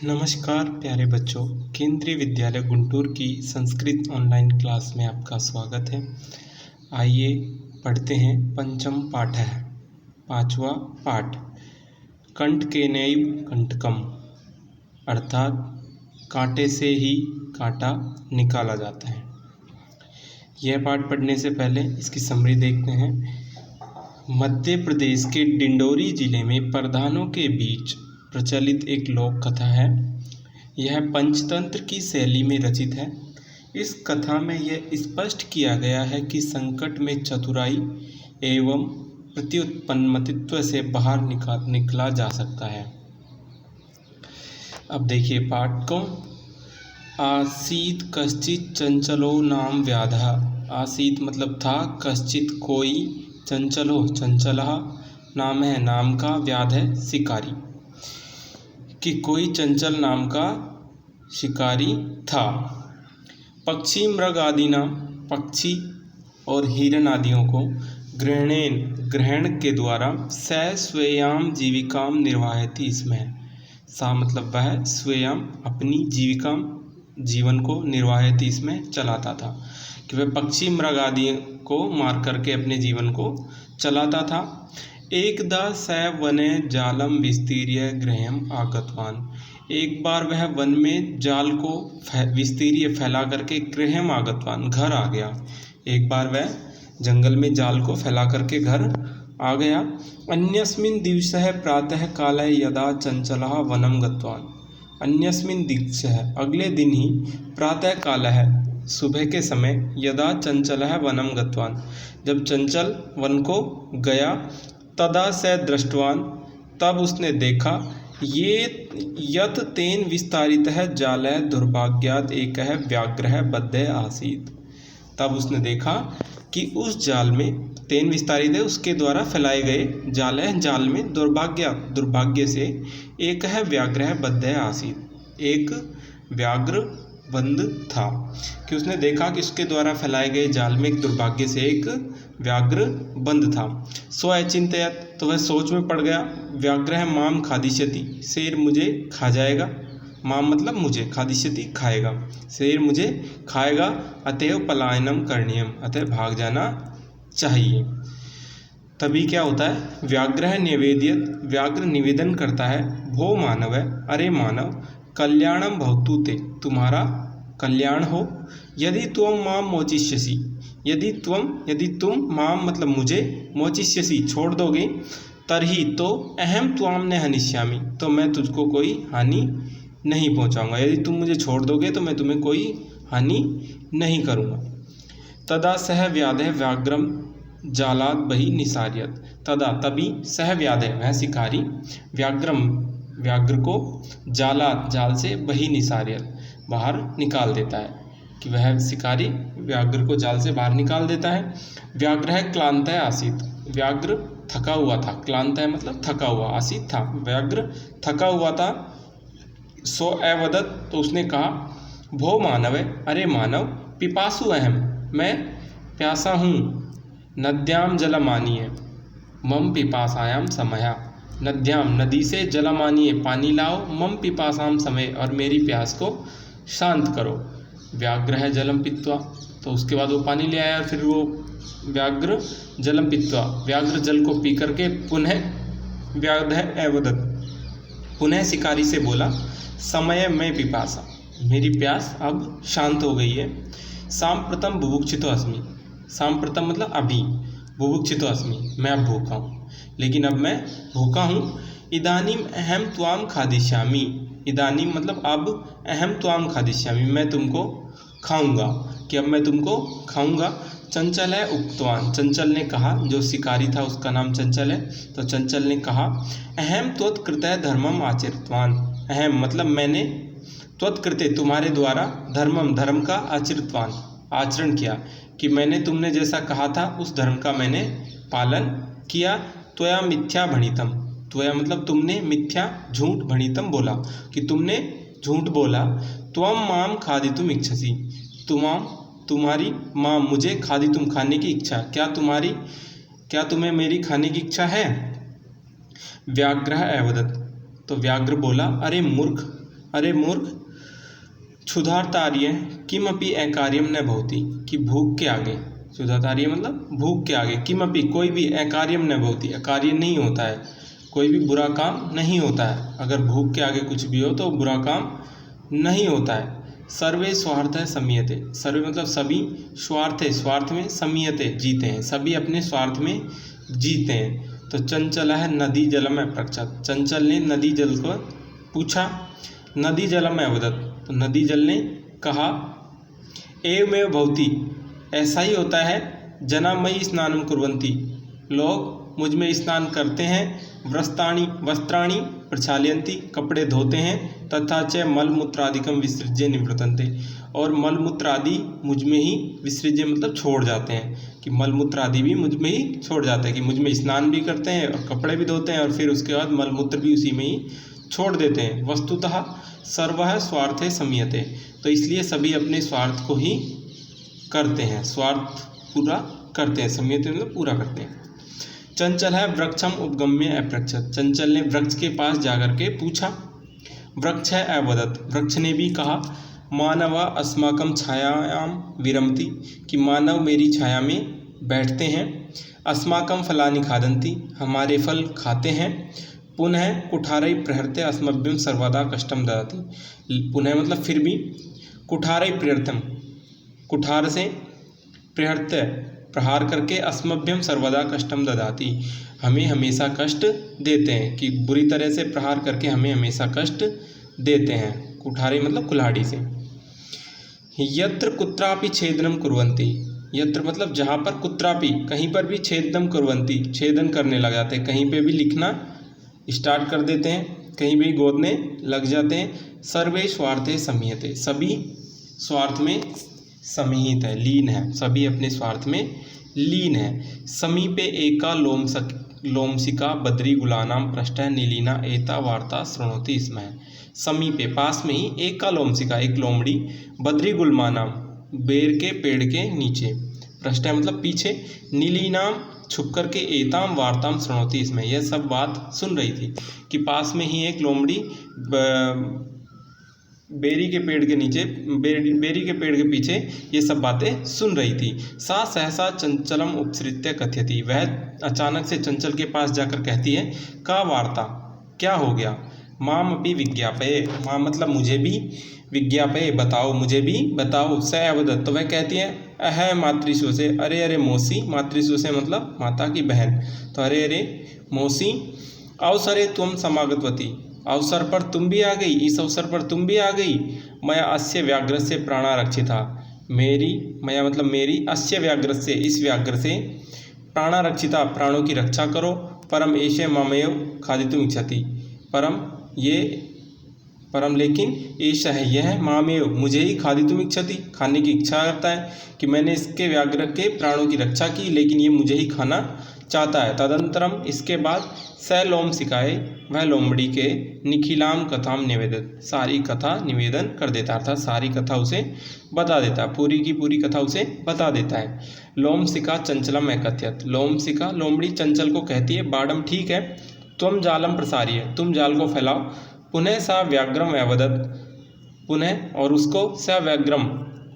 नमस्कार प्यारे बच्चों, केंद्रीय विद्यालय गुंटूर की संस्कृत ऑनलाइन क्लास में आपका स्वागत है। आइए पढ़ते हैं पंचम पाठः, पांचवा पाठ। कंटकेनैव कंटकम, अर्थात कांटे से ही कांटा निकाला जाता है। यह पाठ पढ़ने से पहले इसकी समरी देखते हैं। मध्य प्रदेश के डिंडोरी जिले में प्रधानों के बीच प्रचलित एक लोक कथा है। यह पंचतंत्र की शैली में रचित है। इस कथा में यह स्पष्ट किया गया है कि संकट में चतुराई एवं प्रत्युत्पन्नमतित्व से बाहर निकला जा सकता है। अब देखिए पाठ को। आसीत कश्चित चंचलो नाम व्याधः। आसीत मतलब था, कश्चित कोई, चंचलो चंचलः नाम है, नाम का, व्याध है शिकारी, कि कोई चंचल नाम का शिकारी था। पक्षी मृग आदि नाम, पक्षी और हिरण आदियों को ग्रहण के द्वारा स स्वेयाम जीविकाम निर्वाहयति इसमें। सा मतलब वह स्वयं अपनी जीवन को निर्वाहयति इसमें चलाता था, कि वह पक्षी मृग आदि को मार करके अपने जीवन को चलाता था। एकदा स वने जालम विस्तीर्य गृहम आगतवान। एक बार वह वन में जाल को विस्तीर्य फैला करके गृहम आगतवान घर आ गया। एक बार वह जंगल में जाल को फैला करके घर आ गया। अन्यस्मिन् दिवसः प्रातः काले यदा चंचलः वनम गतवान। अन्यस्मिन् दिवसः अगले दिन ही, प्रातः कालः सुबह के समय, यदा चंचलः वनम गतवान जब चंचल वन को गया, तदा स दृष्टवान तब उसने देखा, ये यत तेन विस्तारितः जालः दुर्भाग्यात् एकः व्याघ्रः बद्धः आसीत्। तब उसने देखा कि उस जाल में, तेन विस्तारित है उसके द्वारा फैलाए गए जाल में दुर्भाग्य से एकः व्याघ्रः बद्धः आसीत्, एक व्याघ्र बंद था। कि उसने देखा कि उसके द्वारा फैलाए गए जाल में एक दुर्भाग्य से एक व्याघ्र बंद था। सो अचिंतयत तो वह सोच में पड़ गया, व्याघ्रः माम खादिष्यति, शेर मुझे खा जाएगा। माम मतलब मुझे, खादिष्यति खाएगा, शेर मुझे खाएगा। अतएव पलायनम करणीयम, अतः भाग जाना चाहिए। तभी क्या होता है, व्याघ्रः निवेदयत, व्याघ्र निवेदन करता है, भो मानव, अरे मानव, कल्याणम भवतु ते, तुम्हारा कल्याण हो। यदि त्वं माम मोचिष्यसि, यदि तुम माम मतलब मुझे, मोचिष्यसि छोड़ दोगे, तरही तो अहम त्वाम न हनिष्यामि, तो मैं तुझको कोई हानि नहीं पहुंचाऊंगा। यदि तुम मुझे छोड़ दोगे तो मैं तुम्हें कोई हानि नहीं करूंगा। तदा सह व्याधः व्याघ्रम जालात बहि निसार्यत। तदा तभी सह व्याधः वह शिकारी व्याघ्र को जाल से बहि निसार्यत बाहर निकाल देता है, कि वह शिकारी व्याघ्र को जाल से बाहर निकाल देता है। व्याघ्रः क्लांतः आसीत्, व्याघ्र थका हुआ था, क्लांतः मतलब थका हुआ, आसीत् था, व्याघ्र थका हुआ था। सो अवदत् तो उसने कहा, भो मानव, अरे मानव, पिपासु अहम, मैं प्यासा हूँ। नद्याम जलमानीय, मम पिपासायाम समया, नद्याम नदी से, जलमानीय पानी लाओ, मम पिपासाम समय और मेरी प्यास को शांत करो। व्याघ्रः जलम पीत्वा, तो उसके बाद वो पानी ले आया। फिर वो व्याघ्र जलम पीत्वा, व्याघ्र जल को पी करके पुनः व्याघ्रः अवदत्, पुनः शिकारी से बोला, समय में पिपासा, मेरी प्यास अब शांत हो गई है। सांप्रतम बुभुक्षितो अस्मि, सांप्रतम मतलब अभी, बुभुक्षितो अस्मि मैं अब भूखा हूँ, लेकिन अब मैं भूखा हूँ। इदानीम अहम त्वाम खादिष्यामि, इदानीम मतलब अब, अहम त्वाम खादिष्यामि मैं तुमको खाऊंगा, कि अब मैं तुमको खाऊंगा। चंचल है उक्तवान, चंचल ने कहा, जो शिकारी था उसका नाम चंचल है, तो चंचल ने कहा, अहम त्वत्कृतः धर्मम आचरितवान, अहम मतलब मैंने, त्वत्कृते तुम्हारे द्वारा, धर्मम धर्म का, आचरितवान आचरण किया, कि मैंने तुमने जैसा कहा था उस धर्म का मैंने पालन किया। त्वया मिथ्या भणितम, त्वया मतलब तुमने, मिथ्या झूठ, भणितम बोला, कि तुमने झूठ बोला। त्वम माम खादितुम इच्छसि, तुम्हारी माम मुझे, खादितुम खाने की इच्छा, क्या तुम्हें मेरी खाने की इच्छा है। व्याघ्रः अवदत्, तो व्याघ्र बोला, अरे मूर्ख, अरे मूर्ख, क्षुधार्तार्य किमपि अकार्यम न भवति, कि भूख के आगे, क्षुधार्तार्य मतलब भूख के आगे, किमपि कोई भी, अकार्यम न भवति अकार्य नहीं होता है, कोई भी बुरा काम नहीं होता है। अगर भूख के आगे कुछ भी हो तो बुरा काम नहीं होता है। सर्वे स्वार्थ संमीयते, सर्वे मतलब सभी, स्वार्थे स्वार्थ में, संमीयते जीते हैं, सभी अपने स्वार्थ में जीते हैं। तो चंचल है नदी जलम अपृच्छत, चंचल ने नदी जल को पूछा, नदी जलम अवदत, तो नदी जल ने कहा, एवमेव भवति, ऐसा ही होता है, जना मयि स्नानं कुर्वन्ति, लोग मुझ में स्नान करते हैं, वस्त्राणि प्रक्षालयन्ति, कपड़े धोते हैं, तथा च मलमूत्रादिकम विसृज्य निवृतन्ते, और मलमूत्र आदि मुझ में ही विसृज्य मतलब छोड़ जाते हैं, कि मलमूत्र आदि भी मुझ में ही छोड़ जाते हैं, कि मुझ में स्नान भी करते हैं और कपड़े भी धोते हैं और फिर उसके बाद मलमूत्र भी उसी में ही छोड़ देते हैं। वस्तुतः सर्वः स्वार्थे संमीयते, तो इसलिए सभी अपने स्वार्थ को ही करते हैं, स्वार्थ पूरा करते हैं, संमीयते मतलब पूरा करते हैं। चंचल है वृक्षम उपगम्य अपृच्छत, चंचल ने वृक्ष के पास जाकर के पूछा, वृक्ष है अवदत, वृक्ष ने भी कहा, मानव अस्माकं छायायाम विरमति, कि मानव मेरी छाया में बैठते हैं, अस्माकं फलानि खादन्ति, हमारे फल खाते हैं, पुनः कुठारै प्रहृत्य अस्मभ्यं सर्वदा कष्टम ददाति, पुनः मतलब फिर भी, कुठारै प्रहृत्यम, कुठार से प्रहृत्य प्रहार करके, अस्मभ्यम सर्वदा कष्टम ददाति, हमें हमेशा कष्ट देते हैं, कि बुरी तरह से प्रहार करके हमें हमेशा कष्ट देते हैं, कुठारे मतलब कुल्हाड़ी से। यत्र कुत्रापि छेदनम कुर्वन्ति, यत्र मतलब जहाँ पर, कुत्रापि कहीं पर भी, छेदनम कुर्वन्ति छेदन करने लग जाते हैं, कहीं पे भी लिखना स्टार्ट कर देते हैं, कहीं भी गोदने लग जाते हैं। सर्वे स्वार्थे संमीयते, सभी स्वार्थ में समीहित है, लीन है, सभी अपने स्वार्थ में लीन है। समीपे एका लोमसिका बद्री गुलानाम पृष्ठ नीलिना एता वार्ता श्रृणोति स्म, समीपे पास में ही, एका लोमसिका एक लोमड़ी, बद्री गुलमानाम बेर के पेड़ के नीचे, पृष्ठ मतलब पीछे, नीलिनाम छुप करके, एताम वार्ताम श्रृणोति इसमें यह सब बात सुन रही थी, कि पास में ही एक लोमड़ी बेरी के पेड़ के नीचे, बेरी के पेड़ के पीछे ये सब बातें सुन रही थी। सा सहसा चंचलम उपसृत्य कथयति, वह अचानक से चंचल के पास जाकर कहती है, का वार्ता, क्या हो गया, माम अपि विज्ञापये, माम मतलब मुझे भी, विज्ञापये बताओ, मुझे भी बताओ, स अवदत, तो वह कहती है, अह मातृशु से, अरे अरे मौसी, मातृशु से मतलब माता की बहन, तो अरे अरे मौसी, अवसरे तुम समागतवती, अवसर पर तुम भी आ गई, इस अवसर पर तुम भी आ गई, मया अस्य व्याघ्र से प्राणारक्षिता, मेरी, मया मतलब मेरी, अस्य व्याघ्र से, इस व्याघ्र से, प्राणारक्षिता प्राणों की रक्षा करो, परम एषे ममेव खादितुम इच्छति, परम ये, परम लेकिन, ऐसा है यह, मामेव मुझे ही, खादितुम इच्छति खाने की इच्छा करता है, कि मैंने इसके व्याघ्र के प्राणों की रक्षा की, लेकिन ये मुझे ही खाना चाहता है। तदंतरम इसके बाद, स लोम सिकाए, वह लोमड़ी के, निखिलाम कथाम निवेदित, सारी कथा निवेदन कर देता, अर्थात सारी कथा उसे बता देता, पूरी की पूरी कथा उसे बता देता है। लोम सिका चंचलम एकथ्यत, लोम सिका लोमड़ी चंचल को कहती है, बाडम ठीक है, तुम जालम प्रसारिय, तुम जाल को फैलाओ, पुनः सा व्याघ्रम अवदत, पुनः और उसको, स व्याघ्रम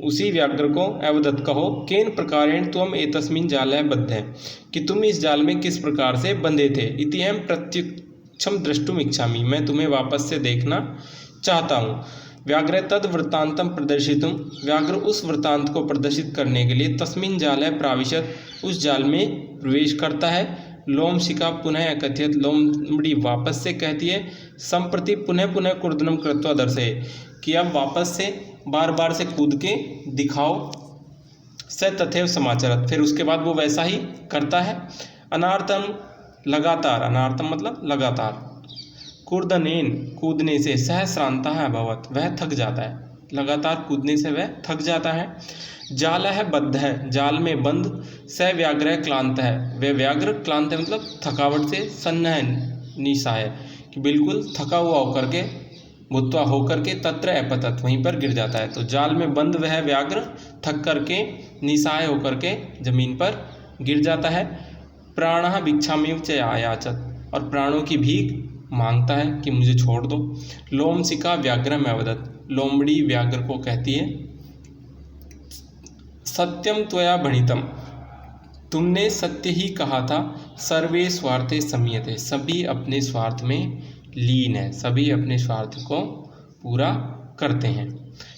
उसी व्याघ्र को, अवदत कहो, केन प्रकारेण तुम एतस्मिन् जाले बद्ध, कि तुम इस जाल में किस प्रकार से बंधे थे, इति अहं प्रत्यक्षम द्रष्टुम इच्छामि, मैं तुम्हें वापस से देखना चाहता हूँ। व्याघ्र तद वृत्तांतम प्रदर्शितुम, व्याघ्र उस वृत्तांत को प्रदर्शित करने के लिए, तस्मिन् जाले प्राविशत, उस जाल में प्रवेश करता है। लोमशिका पुनः कथयत, लोमड़ी वापस से कहती है, संप्रति पुनः पुनः कूर्दनम कृत्वा दर्शे, कि अब वापस से बार बार से कूद के दिखाओ, स तथैव समाचरत, फिर उसके बाद वो वैसा ही करता है। अनार्थम लगातार, अनार्थम मतलब लगातार, कूर्दनेन कूदने से, सहस्रांता है अभवत, वह थक जाता है, लगातार कूदने से वह थक जाता है। जाल है बद्ध है, जाल में बंद, स व्याघ्र क्लांत है, वह व्याघ्र क्लांत है मतलब थकावट से, सन्न है निशा है, कि बिल्कुल थका हुआ होकर के, भुत्वा होकर के, तत्र अपतत वहीं पर गिर जाता है। तो जाल में बंद वह व्याघ्र थक करके, निशाय होकर के जमीन पर गिर जाता है। प्राणः भिक्षामेव च आयाचत, और प्राणों की भीख मांगता है कि मुझे छोड़ दो। लोमशिका व्याघ्रम अवदत्, लोमड़ी व्याघ्र को कहती है सत्यम त्वया भणितम, तुमने सत्य ही कहा था। सर्वे स्वार्थे संयते, सभी अपने स्वार्थ में लीन है, सभी अपने स्वार्थ को पूरा करते हैं।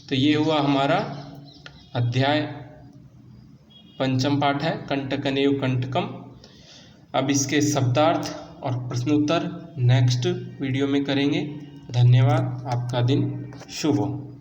तो ये हुआ हमारा अध्याय पंचम पाठ है कंटकनेव कंटकम। अब इसके शब्दार्थ और प्रश्नोत्तर नेक्स्ट वीडियो में करेंगे। धन्यवाद, आपका दिन शुभ हो।